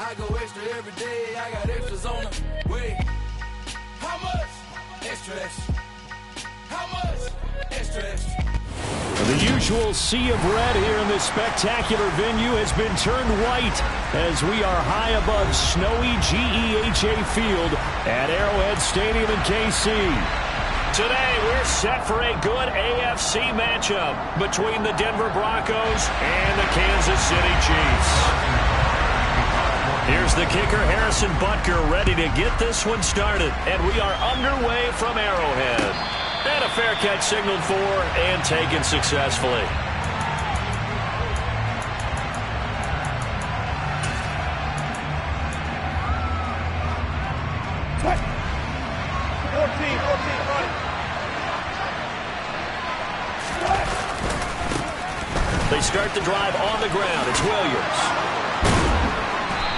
I go extra every day. I got extras on the way. How much? Extra, extra. How much? Extra, extra. The usual sea of red here in this spectacular venue has been turned white as we are high above snowy GEHA Field at Arrowhead Stadium in KC. Today we're set for a good AFC matchup between the Denver Broncos and the Kansas City Chiefs. Here's the kicker, Harrison Butker, ready to get this one started, and we are underway from Arrowhead. And a fair catch signaled for and taken successfully. They start the drive on the ground. It's Williams.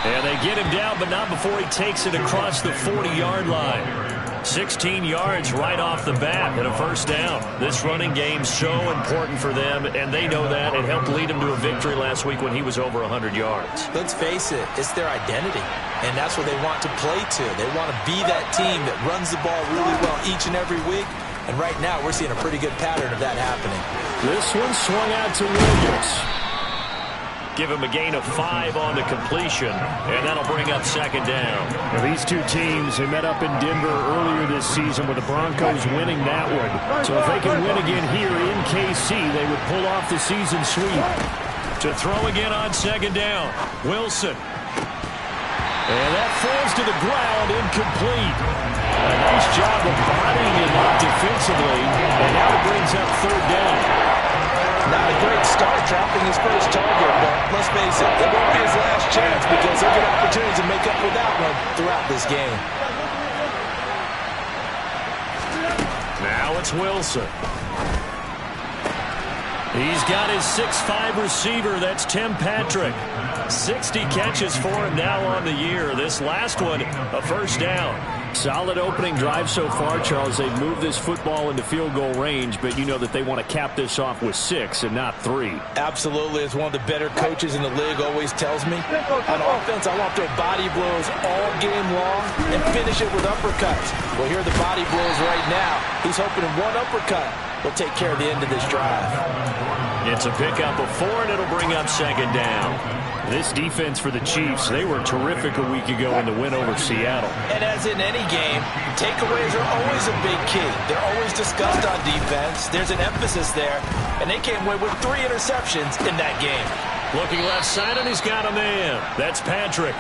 And they get him down, but not before he takes it across the 40-yard line. 16 yards right off the bat and a first down. This running game's so important for them, and they know that. It helped lead them to a victory last week when he was over 100 yards. Let's face it, it's their identity, and that's what they want to play to. They want to be that team that runs the ball really well each and every week, and right now we're seeing a pretty good pattern of that happening. This one swung out to Williams. Give him a gain of 5 on the completion, and that'll bring up second down. Well, these two teams, they met up in Denver earlier this season with the Broncos winning that one. So if they can win again here in KC, they would pull off the season sweep. To throw again on second down, Wilson. And that falls to the ground, incomplete. A nice job of bodying it up defensively, and now it brings up third down. Not a great start dropping his first target, but let's face it, it won't be his last chance because he'll get opportunities to make up for that one throughout this game. Now it's Wilson. He's got his 6'5" receiver. That's Tim Patrick. 60 catches for him now on the year. This last one, a first down. Solid opening drive so far, Charles. They've moved this football into field goal range, but you know that they want to cap this off with 6 and not 3. Absolutely. As one of the better coaches in the league always tells me, on offense, I want to throw body blows all game long and finish it with uppercuts. Well, here are the body blows right now. He's hoping one uppercut will take care of the end of this drive. It's a pickup of 4, and it'll bring up second down. This defense for the Chiefs, they were terrific a week ago in the win over Seattle. And as in any game, takeaways are always a big key. They're always discussed on defense. There's an emphasis there, and they came away with 3 interceptions in that game. Looking left side, and he's got a man. That's Patrick.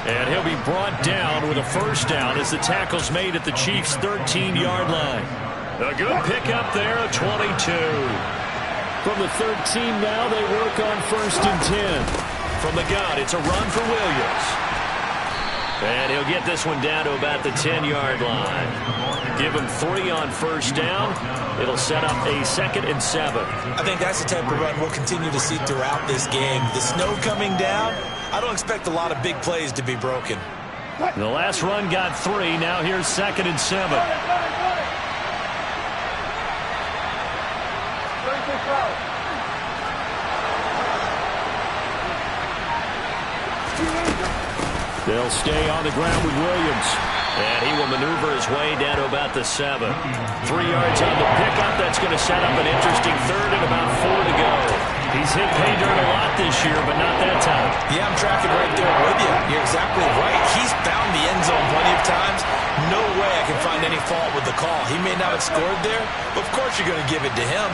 And he'll be brought down with a first down as the tackle's made at the Chiefs' 13-yard line. A good pickup there, a 22. From the 13 now, they work on 1st and 10. From the gun, it's a run for Williams. And he'll get this one down to about the 10-yard line. Give him 3 on first down. It'll set up a 2nd and 7. I think that's the type of run we'll continue to see throughout this game. The snow coming down, I don't expect a lot of big plays to be broken. The last run got 3. Now here's 2nd and 7. They'll stay on the ground with Williams. And he will maneuver his way down to about the 7. 3 yards on the pickup. That's going to set up an interesting 3rd and about 4 to go. He's hit pay dirt a lot this year, but not that time. Yeah, I'm tracking right there with you. You're exactly right. He's found the end zone plenty of times. No way I can find any fault with the call. He may not have scored there, but of course you're going to give it to him.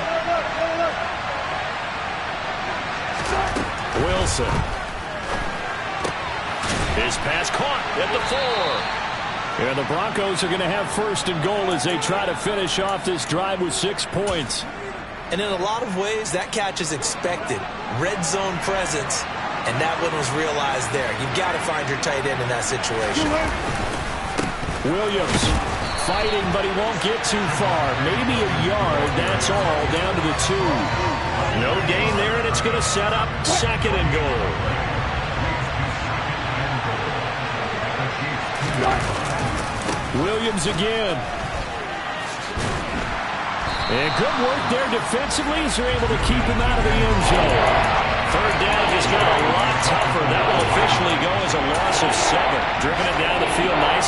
Wilson. His pass caught at the 4. And the Broncos are going to have 1st and goal as they try to finish off this drive with 6 points. And in a lot of ways, that catch is expected. Red zone presence, and that one was realized there. You've got to find your tight end in that situation. Williams fighting, but he won't get too far. Maybe a yard, that's all, down to the 2. No gain there, and it's going to set up 2nd and goal. Williams again. And good work there defensively as they're able to keep him out of the end zone. 3rd down just got a lot tougher. That will officially go as a loss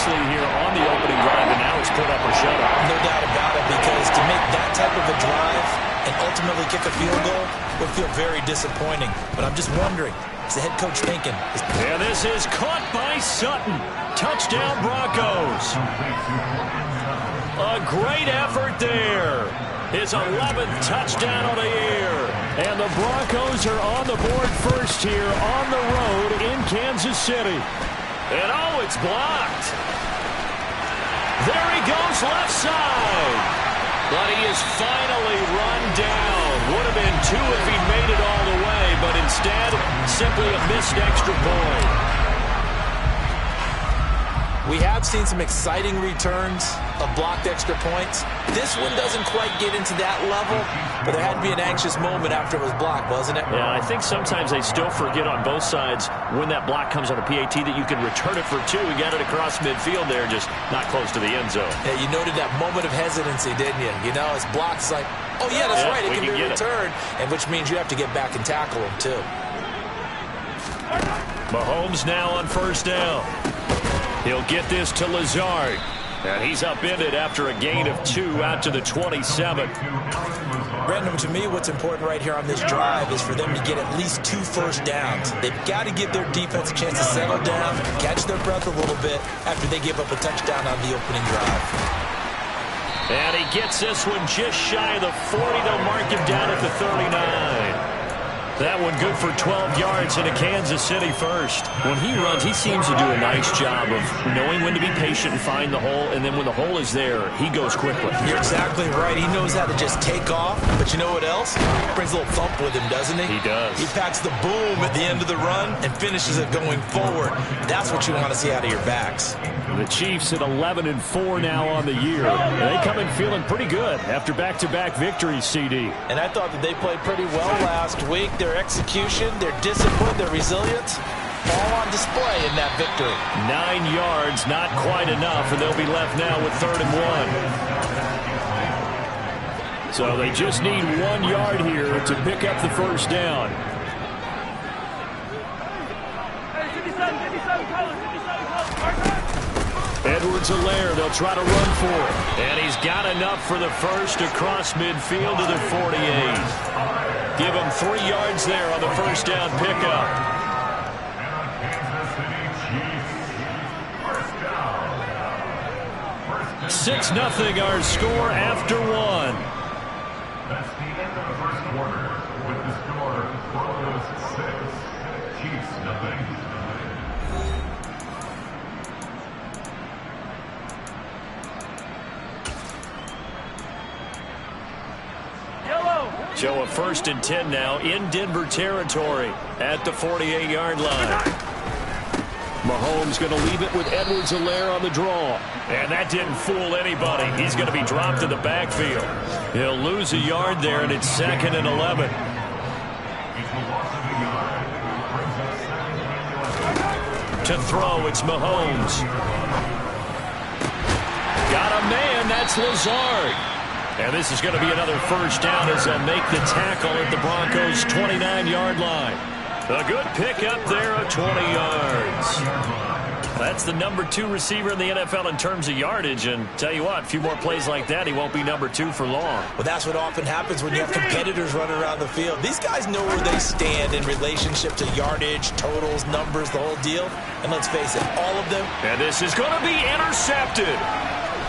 nicely here on the opening drive, and now it's put up or shut up. No doubt about it, because to make that type of a drive and ultimately kick a field goal would feel very disappointing. But I'm just wondering, is the head coach thinking? And this is caught by Sutton. Touchdown, Broncos. A great effort there. His 11th touchdown of the year. And the Broncos are on the board first here on the road in Kansas City. And oh, it's blocked. There he goes left side. But he is finally run down. Would have been 2 if he made it all the way, but instead, simply a missed extra point. We have seen some exciting returns of blocked extra points. This one doesn't quite get into that level, but there had to be an anxious moment after it was blocked, wasn't it? Yeah, I think sometimes they still forget on both sides when that block comes on a PAT that you can return it for 2. He got it across midfield there, just not close to the end zone. Yeah, you noted that moment of hesitancy, didn't you? You know, his block's like, oh, yeah, that's right, it can be returned, and which means you have to get back and tackle him, too. Mahomes now on first down. He'll get this to Lazard. And he's upended after a gain of 2 out to the 27. Brandon, to me, what's important right here on this drive is for them to get at least 2 first downs. They've got to give their defense a chance to settle down, catch their breath a little bit after they give up a touchdown on the opening drive. And he gets this one just shy of the 40. They'll mark him down at the 39. That one good for 12 yards into Kansas City first. When he runs, he seems to do a nice job of knowing when to be patient and find the hole, and then when the hole is there, he goes quickly. You're exactly right. He knows how to just take off, but you know what else? Brings a little thump with him, doesn't he? He does. He packs the boom at the end of the run and finishes it going forward. That's what you want to see out of your backs. The Chiefs at 11-4 now on the year. And they come in feeling pretty good after back-to-back victories, CD. And I thought that they played pretty well last week. Their execution, their discipline, their resilience, all on display in that victory. 9 yards, not quite enough, and they'll be left now with 3rd and 1. So they just need 1 yard here to pick up the first down. Edwards-Helaire, they'll try to run for it. And he's got enough for the first across midfield to the 48. Give him 3 yards there on the first down pickup. 6-0 our score after 1. That's the end of the first quarter with the score Broncos 6, Chiefs 0. So a 1st and 10 now in Denver territory at the 48-yard line. Mahomes going to leave it with Edwards-Helaire on the draw. And that didn't fool anybody. He's going to be dropped to the backfield. He'll lose a yard there, and it's 2nd and 11. To throw, it's Mahomes. Got a man, that's Lazard. And this is going to be another first down as they'll make the tackle at the Broncos' 29-yard line. A good pickup there of 20 yards. That's the number 2 receiver in the NFL in terms of yardage. And tell you what, a few more plays like that, he won't be number 2 for long. Well, that's what often happens when you have competitors running around the field. These guys know where they stand in relationship to yardage, totals, numbers, the whole deal. And let's face it, all of them. And this is going to be intercepted.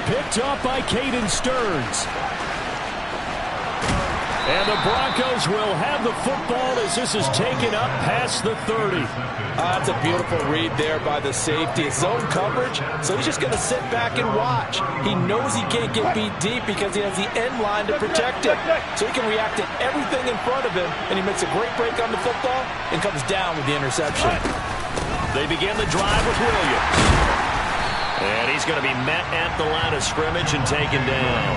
Picked up by Caden Stearns. And the Broncos will have the football as this is taken up past the 30. That's a beautiful read there by the safety. It's zone coverage, so he's just going to sit back and watch. He knows he can't get beat deep because he has the end line to protect him. So he can react to everything in front of him, and he makes a great break on the football and comes down with the interception. They begin the drive with Williams. And he's going to be met at the line of scrimmage and taken down.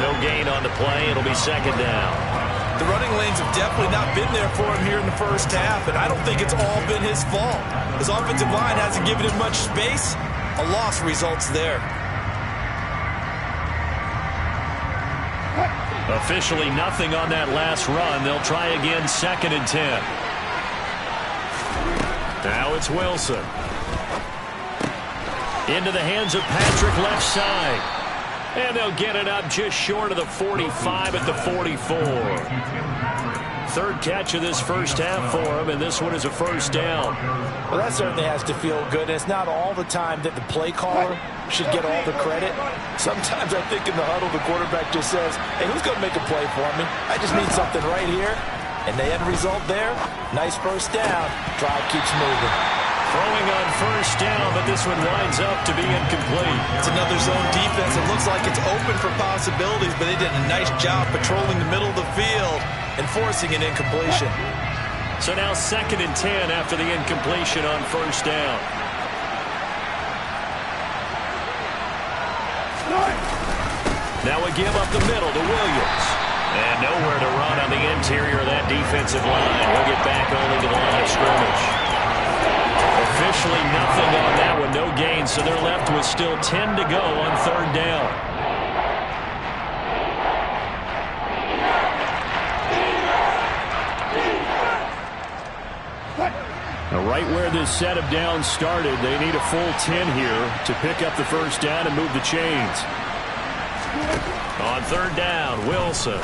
No gain on the play. It'll be 2nd down. The running lanes have definitely not been there for him here in the first half, and I don't think it's all been his fault. His offensive line hasn't given him much space. A loss results there. Officially nothing on that last run. They'll try again, 2nd and 10. Now it's Wilson. Into the hands of Patrick left side. And they'll get it up just short of the 45 at the 44. Third catch of this first half for him, and this one is a first down. Well, that certainly has to feel good. It's not all the time that the play caller should get all the credit. Sometimes I think in the huddle, the quarterback just says, hey, who's going to make a play for me? I just need something right here. And the end result there, nice first down. Drive keeps moving. Throwing on first down, but this one winds up to be incomplete. It's another zone defense. It looks like it's open for possibilities, but they did a nice job patrolling the middle of the field and forcing an incompletion. So now 2nd and 10 after the incompletion on first down. Now we give up the middle to Williams. And nowhere to run on the interior of that defensive line. We'll get back only to the line of scrimmage. Officially nothing on that one, no gain, so they're left with still 10 to go on third down. Now right where this set of downs started, they need a full 10 here to pick up the first down and move the chains. On third down, Wilson.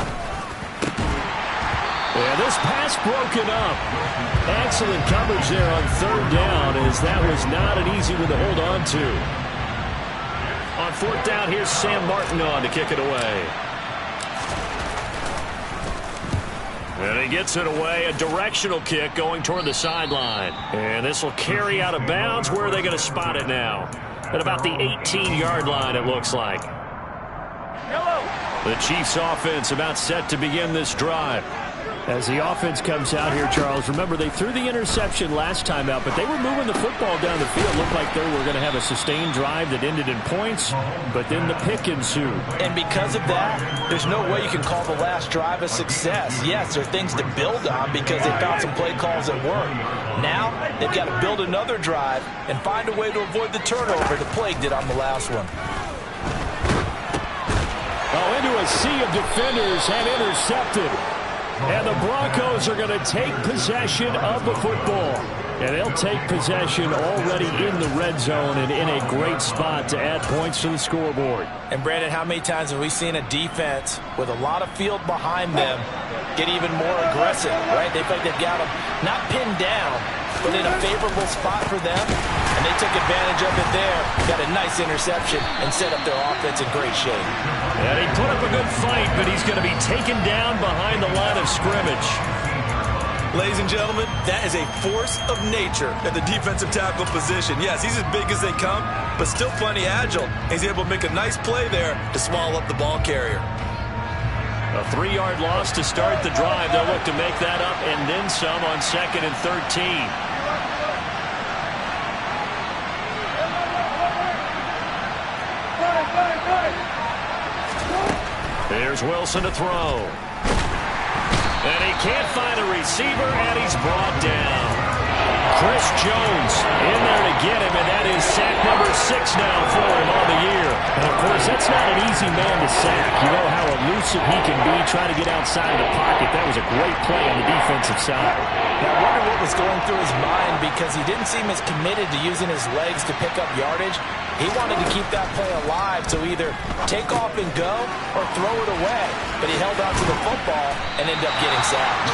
Yeah, this pass broken up. Excellent coverage there on third down, as that was not an easy one to hold on to. On fourth down, here's Sam Martin on to kick it away. And he gets it away, a directional kick going toward the sideline. And this will carry out of bounds. Where are they going to spot it now? At about the 18-yard line, it looks like. The Chiefs offense about set to begin this drive. As the offense comes out here, Charles, remember they threw the interception last time out, but they were moving the football down the field. Looked like they were going to have a sustained drive that ended in points, but then the pick ensued. And because of that, there's no way you can call the last drive a success. Yes, there are things to build on because they found some play calls that work. Now, they've got to build another drive and find a way to avoid the turnover that plagued it on the last one. Oh, into a sea of defenders and intercepted. And the Broncos are going to take possession of the football. And they'll take possession already in the red zone and in a great spot to add points to the scoreboard. And, Brandon, how many times have we seen a defense with a lot of field behind them get even more aggressive, right? They think they've got them not pinned down, but in a favorable spot for them. And they took advantage of it there, got a nice interception, and set up their offense in great shape. And he put up a good fight, but he's going to be taken down behind the line of scrimmage. Ladies and gentlemen, that is a force of nature at the defensive tackle position. Yes, he's as big as they come, but still plenty agile. He's able to make a nice play there to swallow up the ball carrier. A 3-yard loss to start the drive. They'll look to make that up and then some on 2nd and 13. Here's Wilson to throw. And he can't find a receiver, and he's brought down. Chris Jones in there to get him, and that is sack number 6 now for him on the year. And, of course, that's not an easy man to sack. You know how elusive he can be, trying to get outside of the pocket. That was a great play on the defensive side. Now, I wonder what was going through his mind because he didn't seem as committed to using his legs to pick up yardage. He wanted to keep that play alive, so either take off and go or throw it away. But he held on to the football and ended up getting sacked.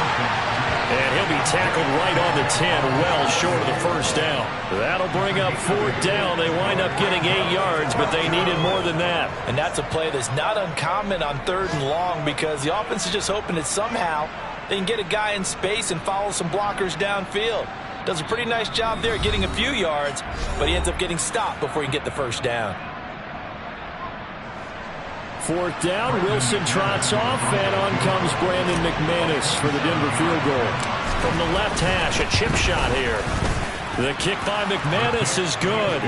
And he'll be tackled right on the 10, well short of the first down. That'll bring up 4th down. They wind up getting 8 yards, but they needed more than that. And that's a play that's not uncommon on 3rd and long because the offense is just hoping that somehow they can get a guy in space and follow some blockers downfield. Does a pretty nice job there getting a few yards, but he ends up getting stopped before he can get the first down. 4th down, Wilson trots off, and on comes Brandon McManus for the Denver field goal. From the left hash, a chip shot here. The kick by McManus is good.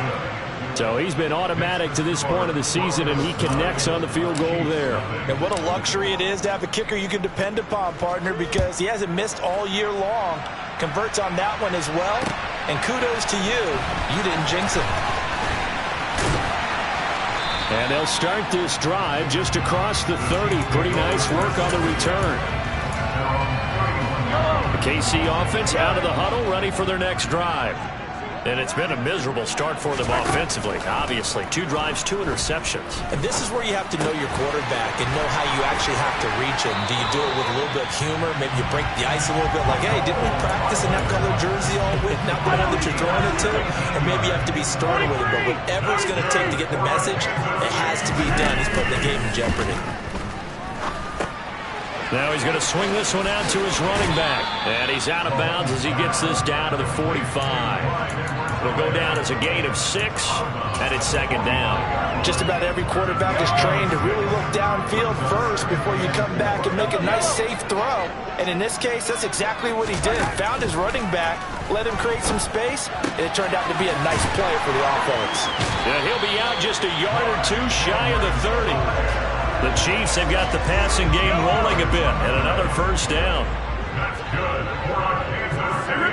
So he's been automatic to this point of the season, and he connects on the field goal there. And what a luxury it is to have a kicker you can depend upon, partner, because he hasn't missed all year long. Converts on that one as well. And kudos to you. You didn't jinx it. And they'll start this drive just across the 30. Pretty nice work on the return. The KC offense out of the huddle, ready for their next drive. And it's been a miserable start for them offensively. Obviously, 2 drives, 2 interceptions. And this is where you have to know your quarterback and know how you actually have to reach him. Do you do it with a little bit of humor? Maybe you break the ice a little bit like, hey, didn't we practice in that color jersey all week? Not the one that you're throwing it to? Or maybe you have to be stern with it. But whatever it's going to take to get the message, it has to be done. He's putting the game in jeopardy. Now he's going to swing this one out to his running back. And he's out of bounds as he gets this down to the 45. It'll go down as a gain of 6, and it's second down. Just about every quarterback is trained to really look downfield first before you come back and make a nice, safe throw. And in this case, that's exactly what he did. Found his running back, let him create some space, and it turned out to be a nice play for the offense. Yeah, he'll be out just a yard or 2 shy of the 30. The Chiefs have got the passing game rolling a bit, and another first down. That's good for Kansas City.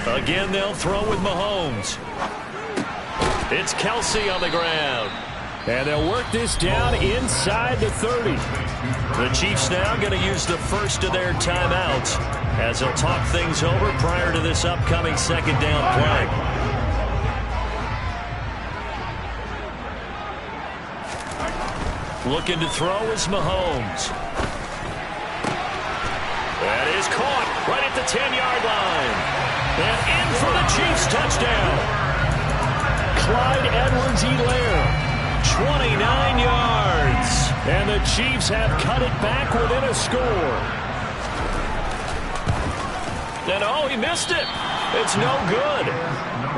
Again, they'll throw with Mahomes. It's Kelsey on the ground. And they'll work this down inside the 30. The Chiefs now going to use the first of their timeouts as they'll talk things over prior to this upcoming second down play. Looking to throw is Mahomes. That is caught right at the 10-yard line. And in for the Chiefs touchdown. Clyde Edwards-Helaire, 29 yards. And the Chiefs have cut it back within a score. And oh, he missed it. It's no good.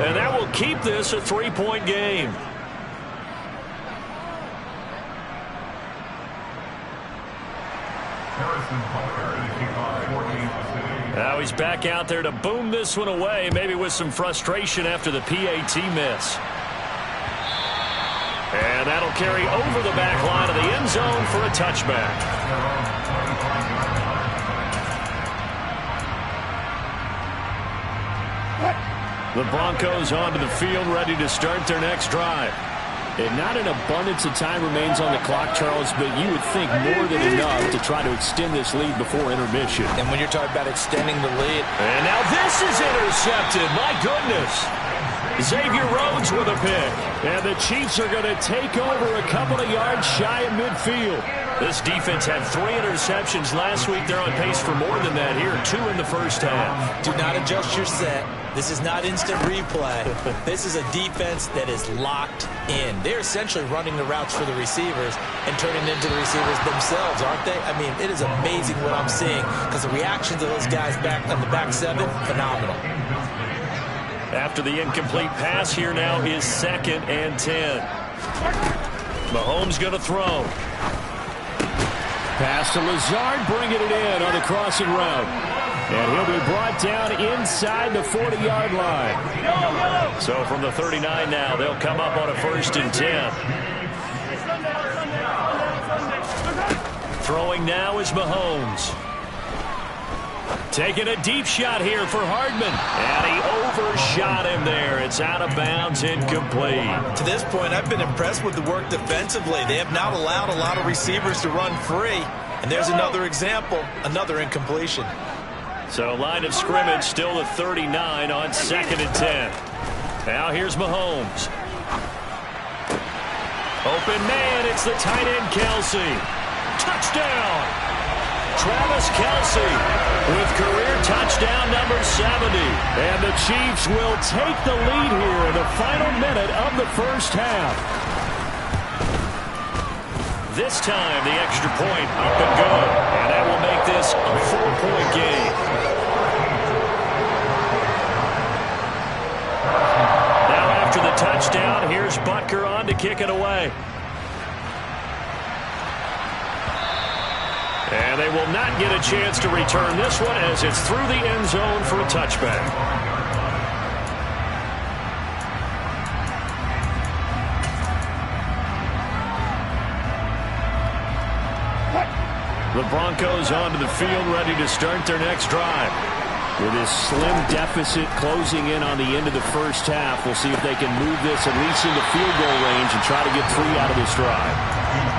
And that will keep this a 3-point game. Now he's back out there to boom this one away, maybe with some frustration after the PAT miss. And that'll carry over the back line of the end zone for a touchback. The Broncos onto the field, ready to start their next drive. And not an abundance of time remains on the clock, Charles, but you would think more than enough to try to extend this lead before intermission. And when you're talking about extending the lead. And now this is intercepted. My goodness. Xavier Rhodes with a pick. And the Chiefs are going to take over a couple of yards shy of midfield. This defense had 3 interceptions last week. They're on pace for more than that here. 2 in the first half. Do not adjust your set. This is not instant replay. This is a defense that is locked in. They're essentially running the routes for the receivers and turning into the receivers themselves, aren't they? I mean, it is amazing what I'm seeing because the reactions of those guys back on the back 7, phenomenal. After the incomplete pass, here now is 2nd and 10. Mahomes going to throw. Pass to Lazard, bringing it in on the crossing route. And he'll be brought down inside the 40-yard line. So from the 39 now, they'll come up on a 1st and 10. Throwing now is Mahomes. Taking a deep shot here for Hardman. And he overshot him there. It's out of bounds, incomplete. To this point, I've been impressed with the work defensively. They have not allowed a lot of receivers to run free. And there's another example, another incompletion. So line of scrimmage still the 39 on 2nd and 10. Now here's Mahomes. Open man, it's the tight end Kelsey. Touchdown! Travis Kelsey with career touchdown number 70. And the Chiefs will take the lead here in the final minute of the first half. This time the extra point up and good. And that will make this a 4-point game. Now after the touchdown, here's Butker on to kick it away. And they will not get a chance to return this one as it's through the end zone for a touchback. The Broncos onto the field, ready to start their next drive. With this slim deficit closing in on the end of the first half, we'll see if they can move this at least into field goal range and try to get 3 out of this drive.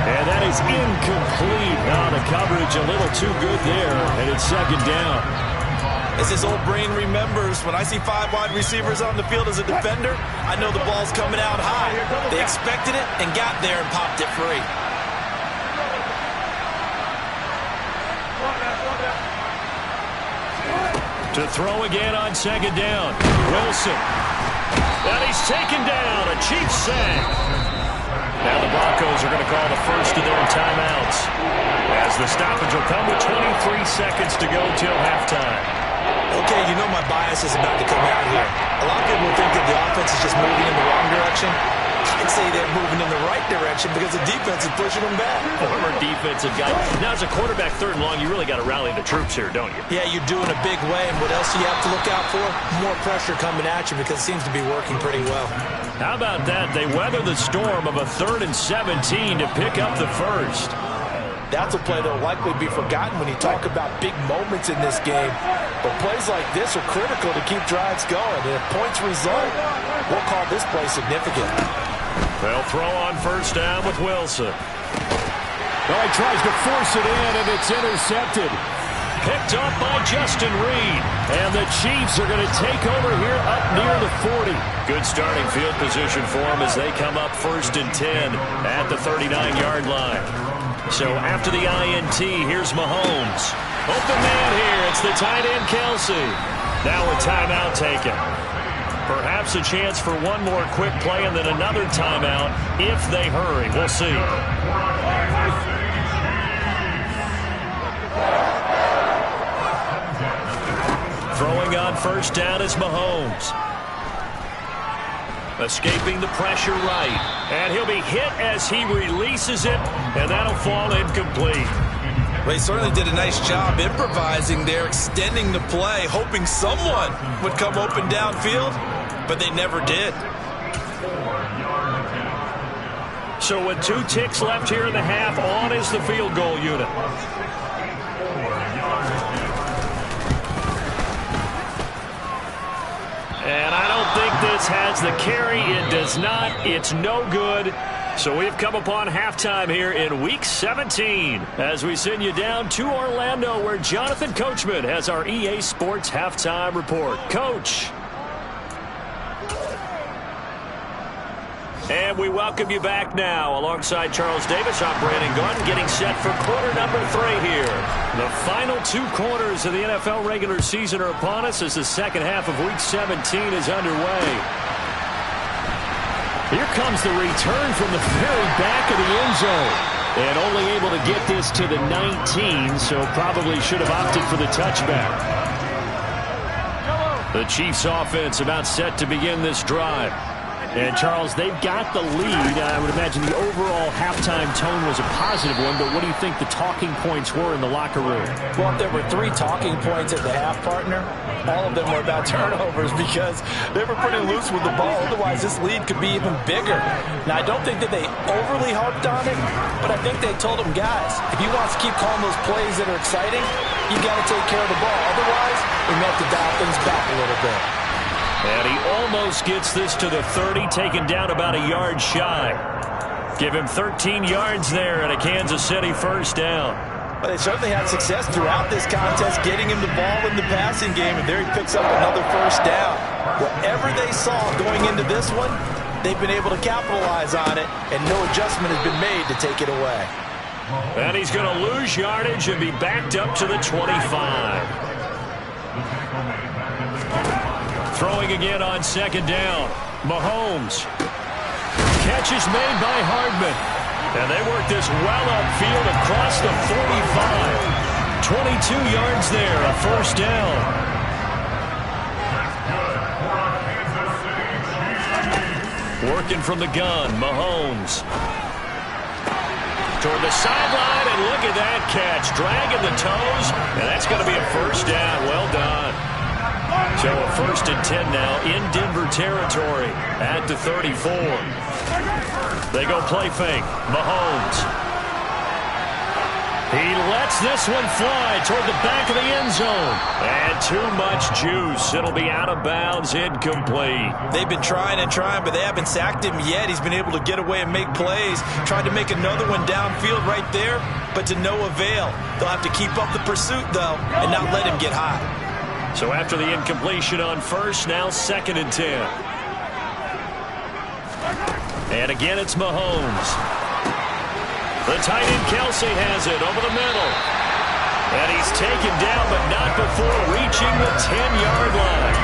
And that is incomplete. Now the coverage a little too good there, and it's 2nd down. As his old brain remembers, when I see 5 wide receivers on the field as a defender, I know the ball's coming out high. They expected it and got there and popped it free. To throw again on second down. Wilson. And he's taken down. A Chiefs sack. Now the Broncos are going to call the first of their timeouts, as the stoppage will come with 23 seconds to go till halftime. Okay, you know my bias is about to come out here. A lot of people think that the offense is just moving in the wrong direction. I'd say they're moving in the right direction because the defense is pushing them back. Former defensive guy. Now, as a quarterback, 3rd and long, you really got to rally the troops here, don't you? Yeah, you do in a big way. And what else do you have to look out for? More pressure coming at you because it seems to be working pretty well. How about that? They weather the storm of a 3rd and 17 to pick up the first. That's a play that will likely be forgotten when you talk about big moments in this game. But plays like this are critical to keep drives going. And if points result, we'll call this play significant. They'll throw on first down with Wilson. Well, he tries to force it in, and it's intercepted. Picked up by Justin Reed. And the Chiefs are going to take over here up near the 40. Good starting field position for them as they come up 1st and 10 at the 39-yard line. So after the INT, here's Mahomes. Open man here. It's the tight end, Kelsey. Now a timeout taken. Perhaps a chance for one more quick play and then another timeout if they hurry. We'll see. Throwing on first down is Mahomes. Escaping the pressure right. And he'll be hit as he releases it, and that'll fall incomplete. Well, he certainly did a nice job improvising there, extending the play, hoping someone would come open downfield, but they never did. So with 2 ticks left here in the half, on is the field goal unit. And I don't think this has the carry. It does not. It's no good. So we've come upon halftime here in Week 17 as we send you down to Orlando, where Jonathan Coachman has our EA Sports Halftime Report. Coach. And we welcome you back now. Alongside Charles Davis, I'm Brandon Gaudin, getting set for quarter number 3 here. The final 2 quarters of the NFL regular season are upon us as the second half of Week 17 is underway. Here comes the return from the very back of the end zone. And only able to get this to the 19, so probably should have opted for the touchback. The Chiefs offense about set to begin this drive. And, Charles, they've got the lead. I would imagine the overall halftime tone was a positive one, but what do you think the talking points were in the locker room? Well, if there were 3 talking points at the half, partner, all of them were about turnovers because they were pretty loose with the ball. Otherwise, this lead could be even bigger. Now, I don't think that they overly harped on it, but I think they told them, guys, if you want to keep calling those plays that are exciting, you got to take care of the ball. Otherwise, we may have to dial things back a little bit. And he almost gets this to the 30, taken down about a yard shy. Give him 13 yards there and a Kansas City first down. Well, they certainly had success throughout this contest, getting him the ball in the passing game, and there he picks up another first down. Whatever they saw going into this one, they've been able to capitalize on it, and no adjustment has been made to take it away. And he's going to lose yardage and be backed up to the 25. Throwing again on second down. Mahomes. Catch is made by Hardman. And they work this well upfield across the 45. 22 yards there, a first down. Working from the gun, Mahomes. Toward the sideline, and look at that catch. Dragging the toes, and that's going to be a first down. Well done. So a 1st and 10 now in Denver territory at the 34. They go play fake. Mahomes. He lets this one fly toward the back of the end zone. And too much juice. It'll be out of bounds, incomplete. They've been trying and trying, but they haven't sacked him yet. He's been able to get away and make plays. Tried to make another one downfield right there, but to no avail. They'll have to keep up the pursuit, though, and not let him get hot. So after the incompletion on first, now 2nd and 10. And again, it's Mahomes. The tight end Kelsey has it over the middle. And he's taken down, but not before reaching the 10-yard line.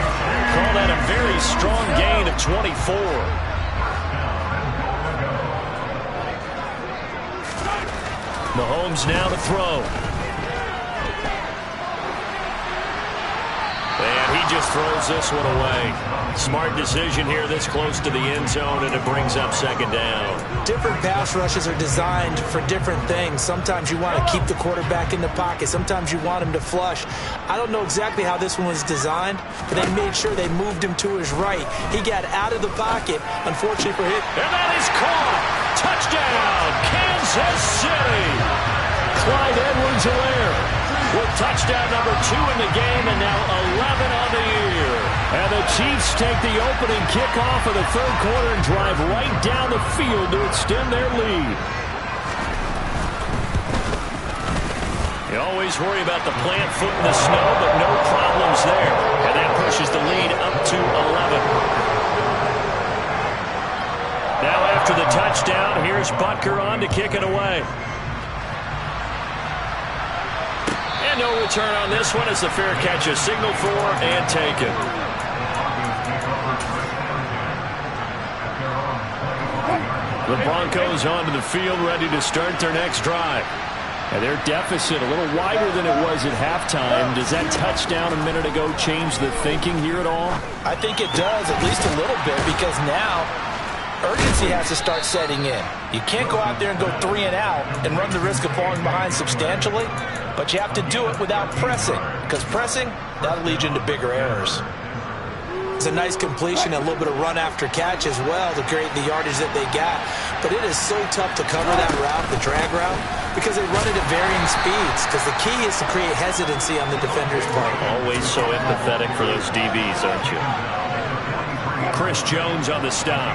Call that a very strong gain of 24. Mahomes now to throw. And he just throws this one away. Smart decision here this close to the end zone, and it brings up 2nd down. Different pass rushes are designed for different things. Sometimes you want to keep the quarterback in the pocket. Sometimes you want him to flush. I don't know exactly how this one was designed, but they made sure they moved him to his right. He got out of the pocket, unfortunately for him. And that is caught. Touchdown, Kansas City. Clyde Edwards-Helaire with touchdown number 2 in the game, and now 11 on the year. And the Chiefs take the opening kickoff of the 3rd quarter and drive right down the field to extend their lead. You always worry about the plant foot in the snow, but no problems there. And that pushes the lead up to 11. Now after the touchdown, here's Butker on to kick it away. And no return on this one as the fair catch is signaled for and taken. The Broncos onto the field, ready to start their next drive. And their deficit a little wider than it was at halftime. Does that touchdown a minute ago change the thinking here at all? I think it does, at least a little bit, because now urgency has to start setting in. You can't go out there and go 3 and out and run the risk of falling behind substantially, but you have to do it without pressing, because pressing, that'll lead you into bigger errors. It's a nice completion, a little bit of run after catch as well to create the yardage that they got. But it is so tough to cover that route, the drag route, because they run it at varying speeds, because the key is to create hesitancy on the defender's part. Always so empathetic for those DBs, aren't you? Chris Jones on the stop.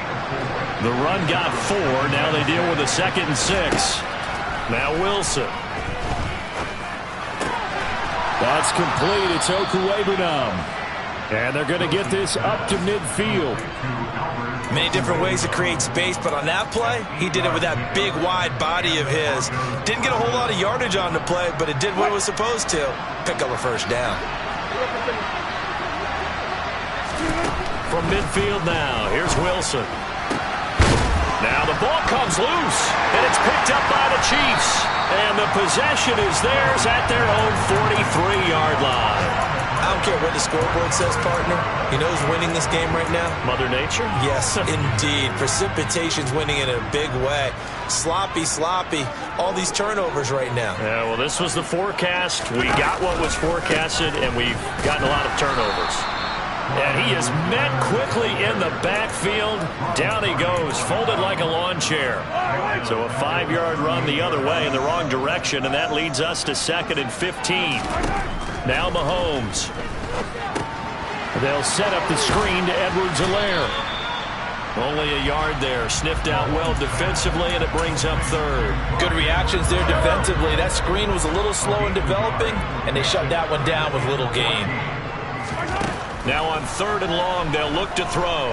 The run got 4. Now they deal with a 2nd and 6. Now Wilson. That's complete. It's Okuwebunam. And they're going to get this up to midfield. Many different ways to create space, but on that play, he did it with that big, wide body of his. Didn't get a whole lot of yardage on the play, but it did what it was supposed to. Pick up a 1st down. From midfield now, here's Wilson. Now the ball comes loose, and it's picked up by the Chiefs. And the possession is theirs at their own 43-yard line. I don't care what the scoreboard says, partner. You know who's winning this game right now? Mother Nature? Yes, indeed. Precipitation's winning in a big way. Sloppy, all these turnovers right now. Yeah, well, this was the forecast. We got what was forecasted, and we've gotten a lot of turnovers. And he is met quickly in the backfield. Down he goes, folded like a lawn chair. So a 5-yard run the other way in the wrong direction, and that leads us to 2nd and 15. Now Mahomes. They'll set up the screen to Edwards-Helaire. Only a yard there. Sniffed out well defensively, and it brings up 3rd. Good reactions there defensively. That screen was a little slow in developing, and they shut that one down with little gain. Now on 3rd and long, they'll look to throw.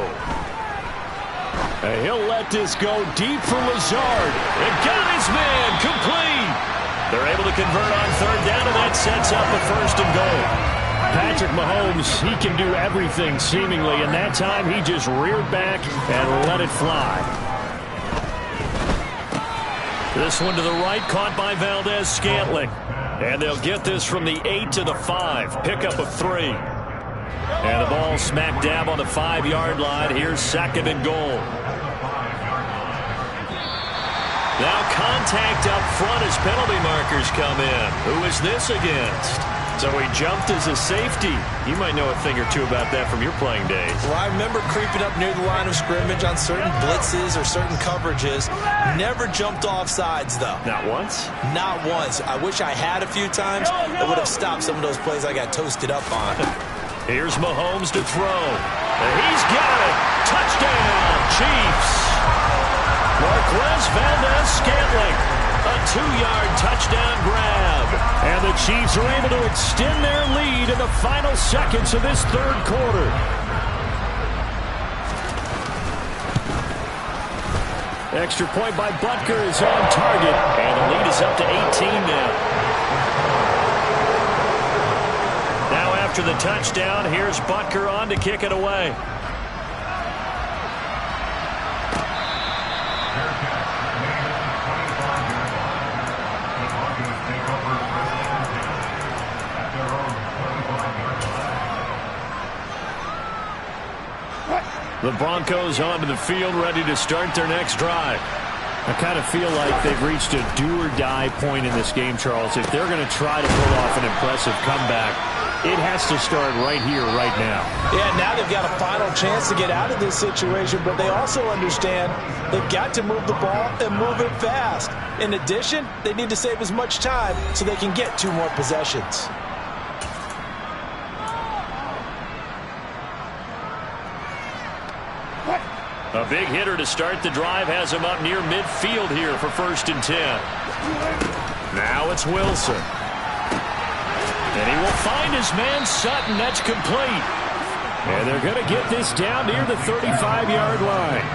And he'll let this go deep for Lazard. It got his man complete. They're able to convert on 3rd down, and that sets up a 1st and goal. Patrick Mahomes, he can do everything seemingly, and that time he just reared back and let it fly. This one to the right, caught by Valdez-Scantling. And they'll get this from the 8 to the 5. Pickup of 3. And the ball smack dab on the 5-yard line. Here's 2nd and goal. Now contact up front as penalty markers come in. Who is this against? So he jumped as a safety. You might know a thing or two about that from your playing days. Well, I remember creeping up near the line of scrimmage on certain blitzes or certain coverages. Never jumped off sides, though. Not once? Not once. I wish I had a few times. It would have stopped some of those plays I got toasted up on. Here's Mahomes to throw. And he's got it. Touchdown, Chiefs. Marquez Valdez-Scantling. A 2-yard touchdown grab. And the Chiefs are able to extend their lead in the final seconds of this third quarter. Extra point by Butker is on target, and the lead is up to 18 now. Now after the touchdown, here's Butker on to kick it away. The Broncos onto the field, ready to start their next drive. I kind of feel like they've reached a do-or-die point in this game, Charles. If they're going to try to pull off an impressive comeback, it has to start right here, right now. Yeah, now they've got a final chance to get out of this situation, but they also understand they've got to move the ball and move it fast. In addition, they need to save as much time so they can get 2 more possessions. A big hitter to start the drive has him up near midfield here for 1st and 10. Now it's Wilson. And he will find his man Sutton. That's complete. And they're going to get this down near the 35-yard line.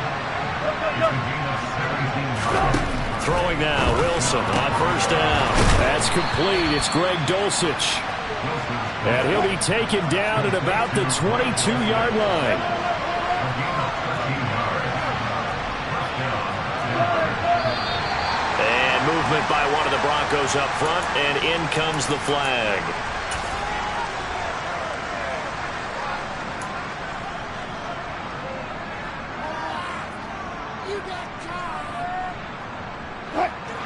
Throwing now, Wilson on 1st down. That's complete. It's Greg Dulcich. And he'll be taken down at about the 22-yard line. Movement by one of the Broncos up front, and in comes the flag.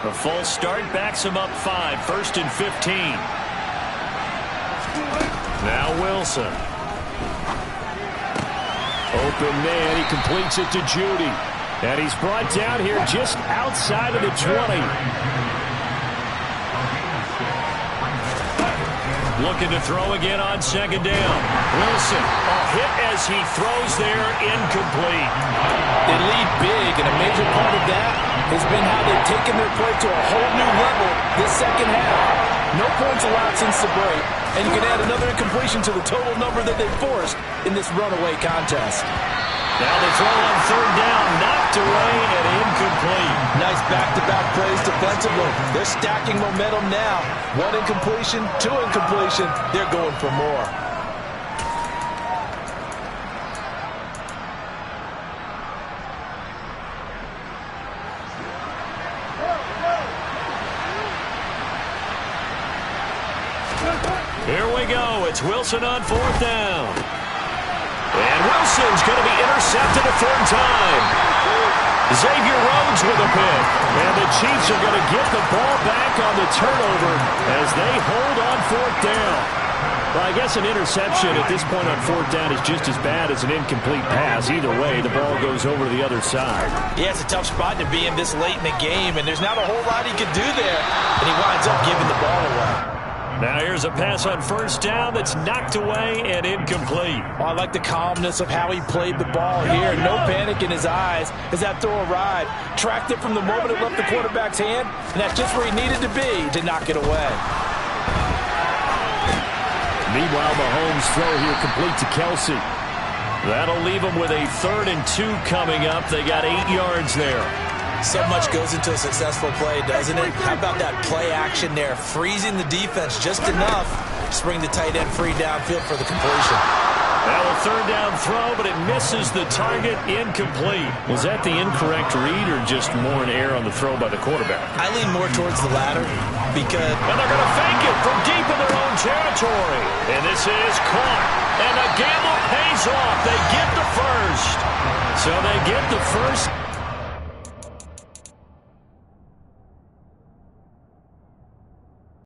A false start backs him up 5, 1st and 15. Now Wilson. Open man, he completes it to Judy. And he's brought down here just outside of the 20. Looking to throw again on 2nd down. Wilson, a hit as he throws there, incomplete. They lead big, and a major part of that has been how they've taken their play to a whole new level this second half. No points allowed since the break, and you can add another incompletion to the total number that they forced in this runaway contest. Now they throw on 3rd down, knocked away and incomplete. Nice back-to-back plays defensively. They're stacking momentum now. 1 incompletion, 2 incompletion. They're going for more. Here we go. It's Wilson on 4th down. And Wilson's going to be intercepted a 3rd time. Xavier Rhodes with a pick. And the Chiefs are going to get the ball back on the turnover as they hold on 4th down. Well, I guess an interception at this point on 4th down is just as bad as an incomplete pass. Either way, the ball goes over to the other side. Yeah, it's a tough spot to be in this late in the game, and there's not a whole lot he can do there. And he winds up giving the ball away. Now here's a pass on 1st down that's knocked away and incomplete. Oh, I like the calmness of how he played the ball here. No panic in his eyes as that throw arrived. Tracked it from the moment it left the quarterback's hand, and that's just where he needed to be to knock it away. Meanwhile, Mahomes' throw here complete to Kelsey. That'll leave him with a 3rd and 2 coming up. They got 8 yards there. So much goes into a successful play, doesn't it? How about that play action there? Freezing the defense just enough to bring the tight end free downfield for the completion. Now a 3rd down throw, but it misses the target, incomplete. Was that the incorrect read or just more an error on the throw by the quarterback? I lean more towards the latter because... And they're going to fake it from deep in their own territory. And this is caught. And the gamble pays off. They get the first. So they get the first